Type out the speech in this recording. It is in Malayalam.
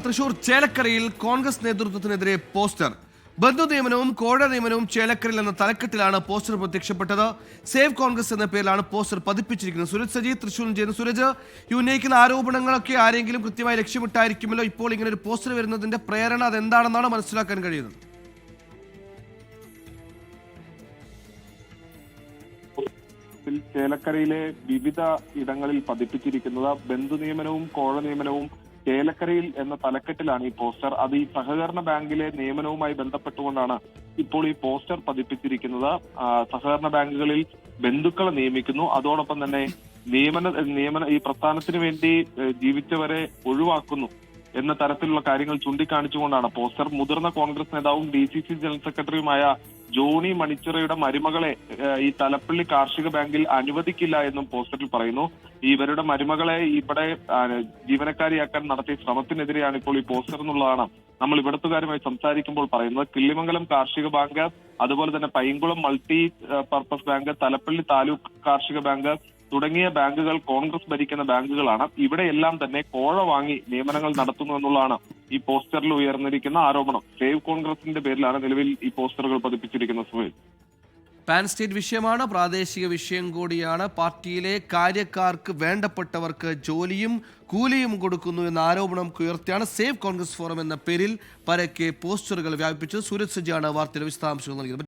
തൃശൂർ ചേലക്കരയിൽ കോൺഗ്രസ് നേതൃത്വത്തിനെതിരെ പോസ്റ്റർ. ബന്ധു നിയമനവും കോഴ നിയമനവും ചേലക്കരയിൽ എന്ന തലക്കെട്ടിലാണ് പോസ്റ്റർ പ്രത്യക്ഷപ്പെട്ടത്. സേവ് കോൺഗ്രസ് എന്ന പേരിലാണ് പോസ്റ്റർ പതിപ്പിച്ചിരിക്കുന്നത്. സുരജ് സജി തൃശൂരിൽ ചെയ്യുന്നു. സുരജ്, ഈ ഉന്നയിക്കുന്ന ആരോപണങ്ങളൊക്കെ ആരെങ്കിലും കൃത്യമായി ലക്ഷ്യമിട്ടായിരിക്കുമല്ലോ ഇപ്പോൾ ഇങ്ങനെ ഒരു പോസ്റ്റർ വരുന്നതിന്റെ പ്രേരണ അതെന്താണെന്നാണ് മനസ്സിലാക്കാൻ കഴിയുന്നത്? ചേലക്കരയിലെ വിവിധ ഇടങ്ങളിൽ പതിപ്പിച്ചിരിക്കുന്നത് ബന്ധു നിയമനവും കോഴ നിയമനവും ചേലക്കരയിൽ എന്ന തലക്കെട്ടിലാണ് ഈ പോസ്റ്റർ. അത് ഈ സഹകരണ ബാങ്കിലെ നിയമനവുമായി ബന്ധപ്പെട്ടുകൊണ്ടാണ് ഇപ്പോൾ ഈ പോസ്റ്റർ പതിപ്പിച്ചിരിക്കുന്നത്. സഹകരണ ബാങ്കുകളിൽ ബന്ധുക്കളെ നിയമിക്കുന്നു, അതോടൊപ്പം തന്നെ നിയമന ഈ പ്രസ്ഥാനത്തിന് വേണ്ടി ജീവിച്ചവരെ ഒഴിവാക്കുന്നു എന്ന തരത്തിലുള്ള കാര്യങ്ങൾ ചൂണ്ടിക്കാണിച്ചുകൊണ്ടാണ് പോസ്റ്റർ. മുതിർന്ന കോൺഗ്രസ് നേതാവും DCC ജനറൽ സെക്രട്ടറിയുമായ ജോണി മണിച്ചിറയുടെ മരുമകളെ ഈ തലപ്പള്ളി കാർഷിക ബാങ്കിൽ അനുവദിക്കില്ല എന്നും പോസ്റ്ററിൽ പറയുന്നു. ഇവരുടെ മരുമകളെ ഇവിടെ ജീവനക്കാരിയാക്കാൻ നടത്തിയ ശ്രമത്തിനെതിരെയാണ് ഇപ്പോൾ ഈ പോസ്റ്റർ എന്നുള്ളതാണ് നമ്മൾ ഇവിടത്തുകാരുമായി സംസാരിക്കുമ്പോൾ പറയുന്നത്. കിള്ളിമംഗലം കാർഷിക ബാങ്ക്, അതുപോലെ തന്നെ Painkulam multi purpose bank, Thalappilly taluk കാർഷിക ബാങ്ക് തുടങ്ങിയ ബാങ്കുകൾ കോൺഗ്രസ് ഭരിക്കുന്ന ബാങ്കുകളാണ്. ഇവിടെയെല്ലാം തന്നെ കോഴ വാങ്ങി നിയമനങ്ങൾ നടത്തുന്നു എന്നുള്ളതാണ് ഈ പോസ്റ്ററിൽ ഉയർന്നിരിക്കുന്ന ആരോപണം. സേവ് കോൺഗ്രസിന്റെ പേരിലാണ് നിലവിൽ ഈ പോസ്റ്ററുകൾ പതിപ്പിച്ചിരിക്കുന്നത്. സുഹേൽ, പാൻ സ്റ്റേറ്റ് വിഷയമാണ്, പ്രാദേശിക വിഷയം കൂടിയാണ്. പാർട്ടിയിലെ കാര്യക്കാർക്ക് വേണ്ടപ്പെട്ടവർക്ക് ജോലിയും കൂലിയും കൊടുക്കുന്നു എന്ന ആരോപണം ഉയർത്തിയാണ് സേവ് കോൺഗ്രസ് ഫോറം എന്ന പേരിൽ പരക്കെ പോസ്റ്ററുകൾ വ്യാപിപ്പിച്ചത്. സൂരജ് സജിയാണ് വാർത്തയുടെ വിശദാംശങ്ങൾ നൽകിയത്.